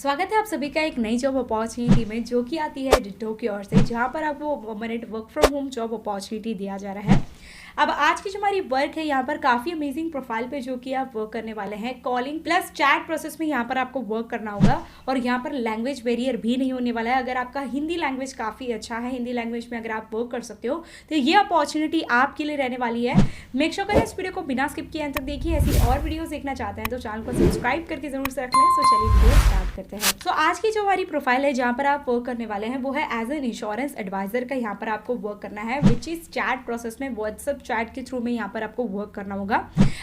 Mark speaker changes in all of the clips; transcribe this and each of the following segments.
Speaker 1: स्वागत है आप सभी का एक नई जॉब अपॉर्चुनिटी में, जो कि आती है डिटो की ओर से, जहां पर आपको permanent work from home job opportunity दिया जा रहा है। अब आज की जो हमारी वर्क है, यहाँ पर काफ़ी अमेजिंग प्रोफाइल पे जो कि आप वर्क करने वाले हैं। कॉलिंग प्लस चैट प्रोसेस में यहाँ पर आपको वर्क करना होगा और यहाँ पर लैंग्वेज बैरियर भी नहीं होने वाला है। अगर आपका हिंदी लैंग्वेज काफ़ी अच्छा है, हिंदी लैंग्वेज में अगर आप वर्क कर सकते हो, तो ये अपॉर्चुनिटी आपके लिए रहने वाली है। मेक श्योर करें इस वीडियो को बिना स्किप किए अंत तक देखिए। ऐसी और वीडियोस देखना चाहते हैं तो चैनल को सब्सक्राइब करके जरूर से रख लें। सो चलिए वीडियो स्टार्ट करते हैं। सो आज की जो हमारी प्रोफाइल है, जहाँ पर आप वर्क करने वाले हैं, वो है एज एन इंश्योरेंस एडवाइजर का। यहाँ पर आपको वर्क करना है, विच इज चैट प्रोसेस में, व्हाट्सएप चैट के थ्रू में यहाँ पर आपको वर्क करना होगा।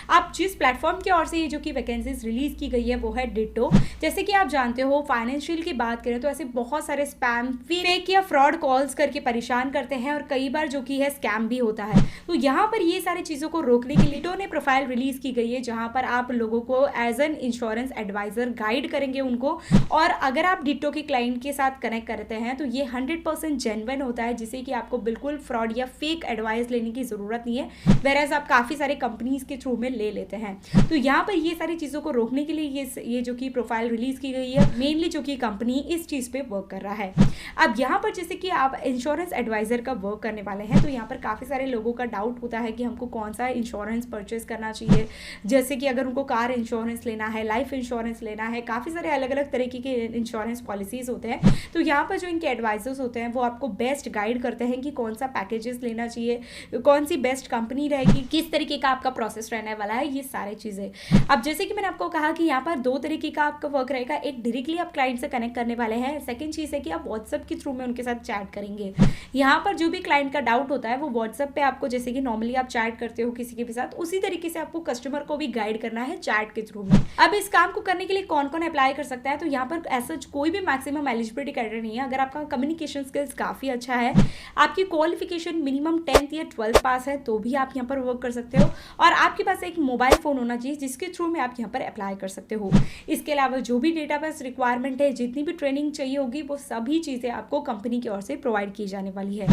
Speaker 1: आप जिस प्लेटफॉर्म की ओर से ये जो कि वैकेंसीज रिलीज की गई है वो है डिटो। जैसे कि आप जानते हो, फाइनेंशियल की बात करें तो ऐसे बहुत सारे स्पैम, फेक या फ्रॉड कॉल्स करके परेशान करते हैं और कई बार जो कि है स्कैम भी होता है। तो यहाँ पर ये सारी चीज़ों को रोकने के लिए डिटो ने प्रोफाइल रिलीज की गई है, जहाँ पर आप लोगों को as an insurance advisor guide करेंगे उनको। और अगर आप डिटो के क्लाइंट के साथ कनेक्ट करते हैं तो ये 100% जेन्युइन होता है, जिससे कि आपको बिल्कुल फ्रॉड या फेक एडवाइस लेने की ज़रूरत नहीं है, वेरएज आप काफ़ी सारे कंपनीज के थ्रू में ले लेते हैं। तो यहाँ पर ये सारी चीज़ों को रोकने के लिए ये जो कि प्रोफाइल रिलीज की गई है, मेनली जो कि कंपनी इस चीज़ पे वर्क कर रहा है। अब यहाँ पर जैसे कि आप इंश्योरेंस एडवाइजर का वर्क करने वाले हैं, तो यहाँ पर काफ़ी सारे लोगों का डाउट होता है कि हमको कौन सा इंश्योरेंस परचेज करना चाहिए। जैसे कि अगर उनको कार इंश्योरेंस लेना है, लाइफ इंश्योरेंस लेना है, काफ़ी सारे अलग अलग तरीके के इंश्योरेंस पॉलिसीज़ होते हैं। तो यहाँ पर जो इनके एडवाइजर्स होते हैं वो आपको बेस्ट गाइड करते हैं कि कौन सा पैकेजेस लेना चाहिए, कौन सी बेस्ट कंपनी रहेगी, किस तरीके का आपका प्रोसेस रहने वाला है, ये सारी चीज़ें। अब जैसे कि मैंने आपको कहा कि यहाँ पर दो तरीके का आपका वर्क रहेगा। एक डायरेक्टली आप क्लाइंट से कनेक्ट करने वाले हैं, सेकंड चीज़ है कि आप व्हाट्सएप के थ्रू में उनके साथ चैट करेंगे। यहाँ पर जो भी क्लाइंट का डाउट होता है वो व्हाट्सएप पे आपको, जैसे कि नॉर्मली आप चैट करते हो किसी के भी साथ, उसी तरीके से आपको कस्टमर को भी गाइड करना है चैट के थ्रू में। अब इस काम को करने के लिए कौन कौन अप्लाई कर सकता है, तो यहाँ पर ऐसा कोई भी मैक्सिमम एलिजिबिलिटी क्राइटेरिया नहीं है। अगर आपका कम्युनिकेशन स्किल्स काफ़ी अच्छा है, आपकी क्वालिफिकेशन मिनिमम 10th या 12th पास है, तो भी आप यहाँ पर वर्क कर सकते हो। और आपके पास एक मोबाइल फ़ोन होना चाहिए जिसके थ्रू में आप यहाँ पर अप्लाई कर सकते हो। इसके अलावा जो भी डेटाबेस रिक्वायरमेंट है, जितनी भी ट्रेनिंग चाहिए होगी, वो सभी चीज़ें आपको कंपनी की ओर से प्रोवाइड की जाने वाली है।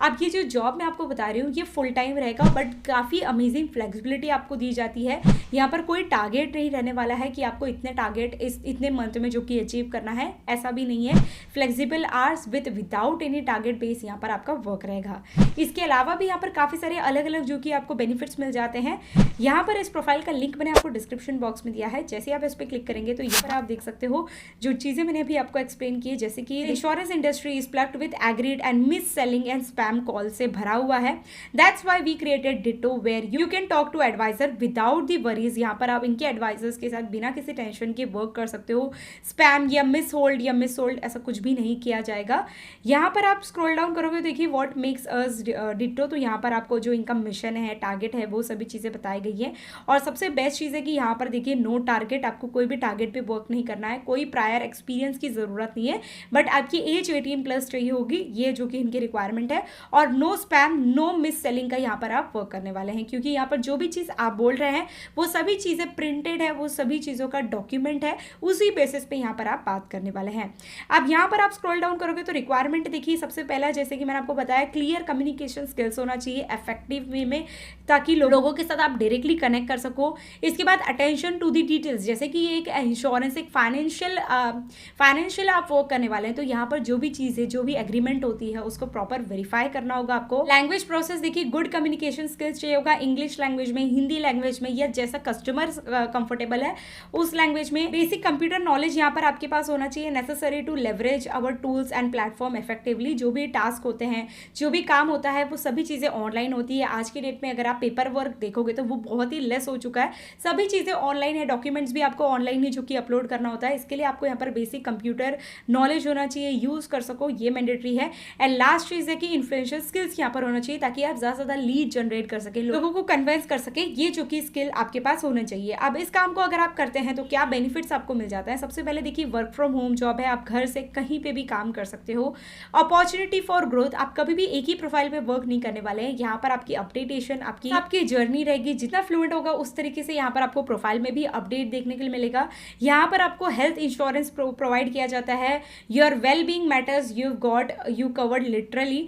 Speaker 1: अब ये जो जॉब मैं आपको बता रही हूँ ये फुल टाइम रहेगा, बट काफ़ी अमेजिंग फ्लेक्सिबिलिटी आपको दी जाती है। यहाँ पर कोई टारगेट नहीं रहने वाला है कि आपको इतने टारगेट इतने मंथ में जो कि अचीव करना है, ऐसा भी नहीं है। Flexible hours without any target base यहाँ पर आपका वर्क रहेगा। इसके अलावा भी यहाँ पर काफ़ी सारे अलग अलग जो कि आपको बेनिफिट्स मिल जाते हैं। यहाँ पर इस प्रोफाइल का लिंक मैंने आपको डिस्क्रिप्शन बॉक्स में दिया है। जैसे आप इस पर क्लिक करेंगे तो यहाँ पर आप देख सकते हो जो चीज़ें मैंने अभी आपको एक्सप्लेन की है, जैसे कि insurance industry is plagued with greed and mis selling and spam call से भरा हुआ है। That's why we created Ditto where you can talk to advisor without the worries. यहाँ पर आप इनके एडवाइजर्स के साथ बिना किसी टेंशन के वर्क कर सकते हो। स्पैम या मिस होल्ड ऐसा कुछ भी नहीं किया जाएगा। यहाँ पर आप स्क्रॉल डाउन करोगे, देखिए व्हाट मेक्स अस डिटो, तो यहाँ पर आपको जो इनका मिशन है, टारगेट है, वो सभी चीज़ें बताई गई है। और सबसे बेस्ट चीज़ है कि यहाँ पर देखिए नो टारगेट, आपको कोई भी टारगेट पे वर्क नहीं करना है, कोई प्रायर एक्सपीरियंस की ज़रूरत नहीं है, बट आपकी एज 18+ चाहिए होगी, ये जो कि इनकी रिक्वायरमेंट है। और no spam, no mis selling का यहाँ पर आप वर्क करने वाले हैं, क्योंकि यहाँ पर जो भी चीज़ आप बोल रहे हैं वो सभी चीज़ें प्रिंटेड है, वो सभी चीज़ों का डॉक्यूमेंट है, उसी बेसिस पे यहाँ पर आप बात करने वाले हैं। अब यहाँ पर आप स्क्रॉल डाउन करोगे तो रिक्वायरमेंट देखिए, सबसे पहला जैसे कि मैंने आपको बताया, क्लियर कम्युनिकेशन स्किल्स होना चाहिए इफेक्टिव वे में, ताकि लोगों के साथ आप डायरेक्टली कनेक्ट कर सको। इसके बाद अटेंशन टू द डिटेल्स, जैसे कि एक इंश्योरेंस, एक फाइनेंशियल आप वर्क करने वाले हैं, तो यहाँ पर जो भी चीज़ है, जो भी एग्रीमेंट होती है, उसको प्रॉपर वेरीफाई करना होगा आपको। लैंग्वेज प्रोसेस देखिए, गुड कम्युनिकेशन स्किल्स चाहिए होगा, इंग्लिश लैंग्वेज में, हिंदी लैंग्वेज में, या जैसा कस्टमर कंफर्टेबल है उस लैंग्वेज में। बेसिक कंप्यूटर नॉलेज यहाँ पर आपके पास होना चाहिए, necessary to leverage our tools and platform effectively. जो भी टास्क होते हैं, जो भी काम होता है, वो सभी चीज़ें ऑनलाइन होती है। आज की डेट में अगर आप पेपर वर्क देखोगे तो वो बहुत ही लेस हो चुका है, सभी चीज़ें ऑनलाइन है। डॉक्यूमेंट्स भी आपको ऑनलाइन ही जो कि अपलोड करना होता है। इसके लिए आपको यहाँ पर बेसिक कंप्यूटर नॉलेज होना चाहिए, यूज़ कर सको, ये मैंडेटरी है। एंड लास्ट चीज़ है कि इन्फ्लुएंशियल स्किल्स यहाँ पर होना चाहिए, ताकि आप ज़्यादा से ज़्यादा लीड जनरेट कर सके, लोगों को कन्विंस कर सके, ये जो कि स्किल आपके पास होना चाहिए। अब इस काम को अगर आप करते हैं तो क्या बेनिफिट्स आपको मिल जाता है। सबसे पहले देखिए, वर्क फ्रॉम होम जॉब है, आप घर से कहीं पे भी काम कर सकते हो। अपॉर्चुनिटी फॉर ग्रोथ, आप कभी भी एक ही प्रोफाइल पे वर्क नहीं करने वाले हैं। यहाँ पर आपकी अपडेटेशन, आपकी जर्नी रहेगी, जितना फ्लुएंट होगा उस तरीके से यहाँ पर आपको प्रोफाइल में भी अपडेट देखने के लिए मिलेगा। यहाँ पर आपको हेल्थ इंश्योरेंस प्रोवाइड किया जाता है। Your well being matters, you covered literally.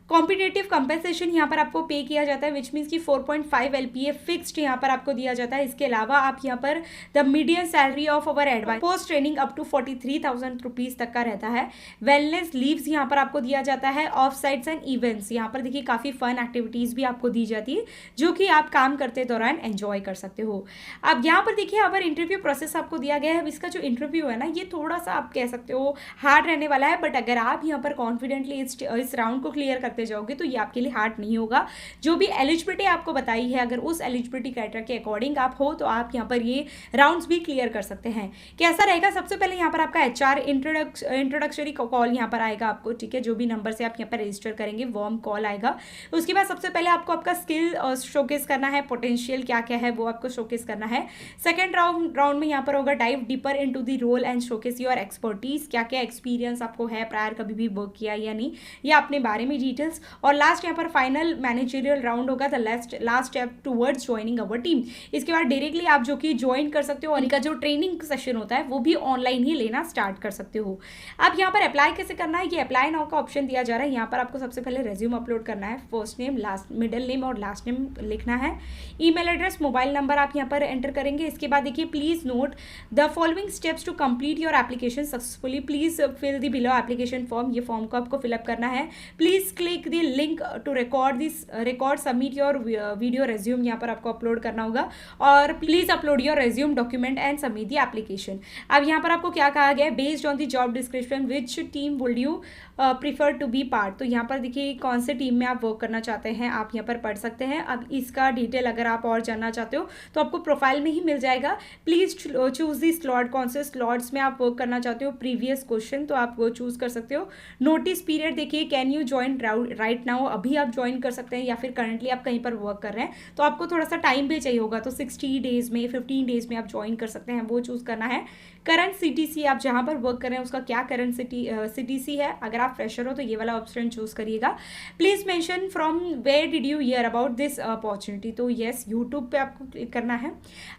Speaker 1: Competitive compensation यहाँ पर आपको पे किया जाता है, विच मीन्स कि 4.5 LPA फिक्स्ड यहाँ पर आपको दिया जाता है। इसके अलावा आप यहाँ पर the medium salary of our advice post training up to 43,000 rupees तक का रहता है। वेलनेस लीव्स यहाँ पर आपको दिया जाता है। ऑफ साइट्स एंड इवेंट्स, यहाँ पर देखिए काफ़ी फन एक्टिविटीज़ भी आपको दी जाती है जो कि आप काम करते दौरान एंजॉय कर सकते हो। अब यहाँ पर देखिए अगर इंटरव्यू प्रोसेस आपको दिया गया है, अब इसका जो इंटरव्यू है ना ये थोड़ा सा आप कह सकते हो हार्ड रहने वाला है, बट अगर आप यहाँ पर कॉन्फिडेंटली इस राउंड को क्लियर करते जाओगे तो ये आपके लिए हार्ड नहीं होगा। जो भी एलिजिबिलिटी आपको बताई है, अगर उस एलिजिबिलिटी क्राइटेरिया के अकॉर्डिंग आप हो तो आप यहाँ पर ये राउंड्स भी क्लियर कर सकते हैं। कैसा रहेगा, सबसे पहले यहाँ पर आपका HR इंट्रोडक्टरी कॉल यहाँ पर आएगा आपको, ठीक है, जो भी नंबर से आप यहाँ पर रजिस्टर करेंगे वार्म कॉल आएगा। उसके बाद सबसे पहले आपको आपका स्किल शोकेस करना है, पोटेंशियल क्या क्या है वो आपको शोकेस करना है। सेकंड राउंड में यहाँ पर होगा dive deeper into the role and showcase your expertise, क्या क्या एक्सपीरियंस आपको है, प्रायर कभी भी वर्क किया या नहीं, या अपने बारे में डिटेल्स। और लास्ट यहाँ पर फाइनल मैनेजरियल राउंड होगा, the last step towards joining our team. इसके बाद डायरेक्टली आप जो कि ज्वाइन कर सकते हो और इनका जो ट्रेनिंग सेशन होता है वो भी ऑनलाइन ही लेना स्टार्ट कर सकते हो। अब यहाँ पर अप्लाई कैसे करना है, ये अप्लाई नाउ का ऑप्शन दिया जा रहा है। यहाँ पर आपको सबसे पहले रेज्यूम अपलोड करना है, first name, last middle name और लास्ट नेम लिखना है। ईमेल एड्रेस, मोबाइल नंबर आप यहाँ पर एंटर करेंगे। इसके बाद देखिए please note the following steps to complete your application successfully, please fill the below application form, ये फॉर्म को आपको फिलअप करना है। Please click the link to record submit your video resume, यहाँ पर आपको अपलोड करना होगा। और please upload your resume document and submit the application. अब यहाँ पर आपको क्या कहा गया है, based on the job description which team would you prefer to be part, तो यहाँ पर देखिए कौन से टीम में आप वर्क करना चाहते हैं आप यहाँ पर पढ़ सकते हैं। अब इसका डिटेल अगर आप और जानना चाहते हो तो आपको प्रोफाइल में ही मिल जाएगा। प्लीज चूज दी स्लॉट, कौन से स्लॉट्स में आप वर्क करना चाहते हो, प्रीवियस क्वेश्चन तो आप वो चूज कर सकते हो। नोटिस पीरियड देखिए, can you join right now, अभी आप ज्वाइन कर सकते हैं, या फिर करंटली आप कहीं पर वर्क कर रहे हैं तो आपको थोड़ा सा टाइम भी चाहिए होगा, तो 60 डेज में 15 डेज में आप ज्वाइन कर सकते हैं, वो चूज करना है। करंट CTC, आप जहाँ पर वर्क कर रहे हैं उसका क्या करंट CTC है, अगर आप फ्रेशर हो तो ये वाला ऑप्शन चूज करिएगा। Please mention from where did you hear about this opportunity, तो येस यूट्यूब पे आपको क्लिक करना है।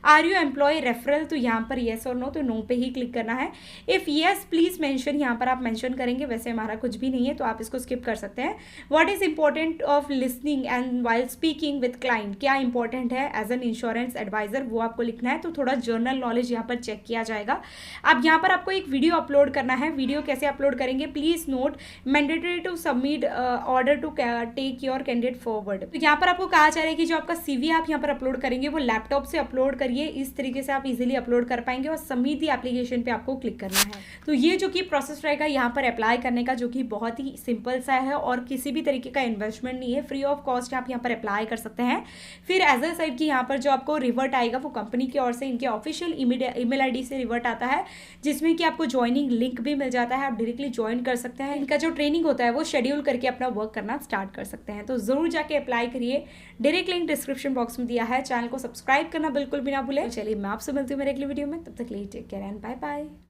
Speaker 1: आर यू एम्प्लॉय रेफरल, तो यहाँ पर येस और नो, तो नो पे ही क्लिक करना है। इफ येस प्लीज मेंशन, यहाँ पर आप मेंशन करेंगे, वैसे हमारा कुछ भी नहीं है तो आप इसको स्किप कर सकते हैं। What is important of listening and while speaking with client, क्या इंपॉर्टेंट है एज एन इंश्योरेंस एडवाइजर, वो आपको लिखना है। तो थोड़ा जर्नल नॉलेज यहाँ पर चेक किया जाएगा। अब यहाँ पर आपको एक वीडियो अपलोड करना है। वीडियो कैसे अपलोड करेंगे, please note mandatory to submit order to take your candidate forward, तो यहाँ पर आपको कहा जा रहा है कि जो आपका CV आप यहाँ पर अपलोड करेंगे वो लैपटॉप से अपलोड करिए, इस तरीके से आप इजीली अपलोड कर पाएंगे। और सबमिट द एप्लीकेशन पे आपको क्लिक करना है। तो ये जो कि प्रोसेस रहेगा यहाँ पर अप्लाई करने का, जो कि बहुत ही सिंपल सा है और किसी भी तरीके का इन्वेस्टमेंट नहीं है, फ्री ऑफ कॉस्ट आप यहाँ पर अप्लाई कर सकते हैं। फिर एज अ साइड की यहाँ पर जो आपको रिवर्ट आएगा वो कंपनी की ओर से इनके ऑफिशियल ईमेल ID से रिवर्ट आता है, जिसमें कि आपको ज्वाइनिंग लिंक भी मिल जाता है, आप डायरेक्टली ज्वाइन कर सकते हैं। इनका जो ट्रेनिंग होता है वो शेड्यूल करके अपना वर्क करना स्टार्ट कर सकते हैं, तो जरूर जाके अप्लाई करिए। डायरेक्ट लिंक डिस्क्रिप्शन बॉक्स में दिया है। चैनल को सब्सक्राइब करना बिल्कुल भी ना भूलें। चलिए मैं आपसे मिलती हूँ मेरे अगली वीडियो में, तब तक के लिए take care and bye bye.